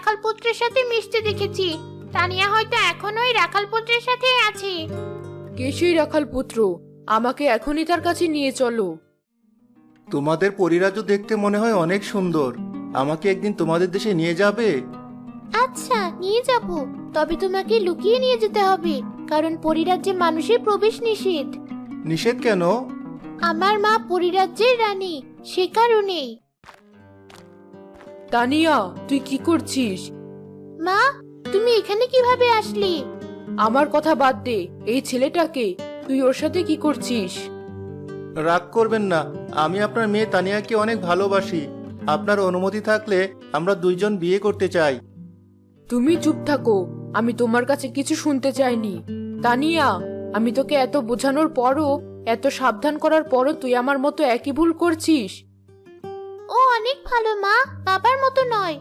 রাখাল পুত্রের সাথে মিশতে দেখেছি। তানিয়া হয়তো এখনো ওই রাখাল পুত্রের সাথেই আছে। কে সেই রাখাল পুত্র? আমাকে এখনই তার কাছে নিয়ে চলো। তোমাদের পরিরাজ্য দেখতে মনে হয় অনেক সুন্দর। আমাকে একদিন তোমাদের দেশে নিয়ে যাবে? আচ্ছা, নিয়ে যাব। তবে তোমাকে লুকিয়ে নিয়ে যেতে হবে, কারণ পরিরাজ্যে মানুষের প্রবেশ নিষেধ। নিষেধ কেন? আমার মা পরিরাজ্যের রানী, সে কারণেই। তানিয়া, তুই কি করছিস? মা, তুমি এখানে কিভাবে আসলে? আমার কথা বাদ দে, এই ছেলেটাকে, তুই ওর সাথে কি করছিস? রাগ করবেন না, আমি আপনার মেয়ে তানিয়াকে অনেক ভালোবাসি। আপনার অনুমতি থাকলে আমরা দুইজন বিয়ে করতে চাই। তুমি চুপ থাকো, আমি তোমার কাছে কিছু শুনতে চাইনি। তানিয়া, আমি তোকে এত বোঝানোর পরও, এত সাবধান করার পরও তুই আমার মতো একই ভুল করছিস। ও অনেক ভালো মা, বাবার মতো নয়।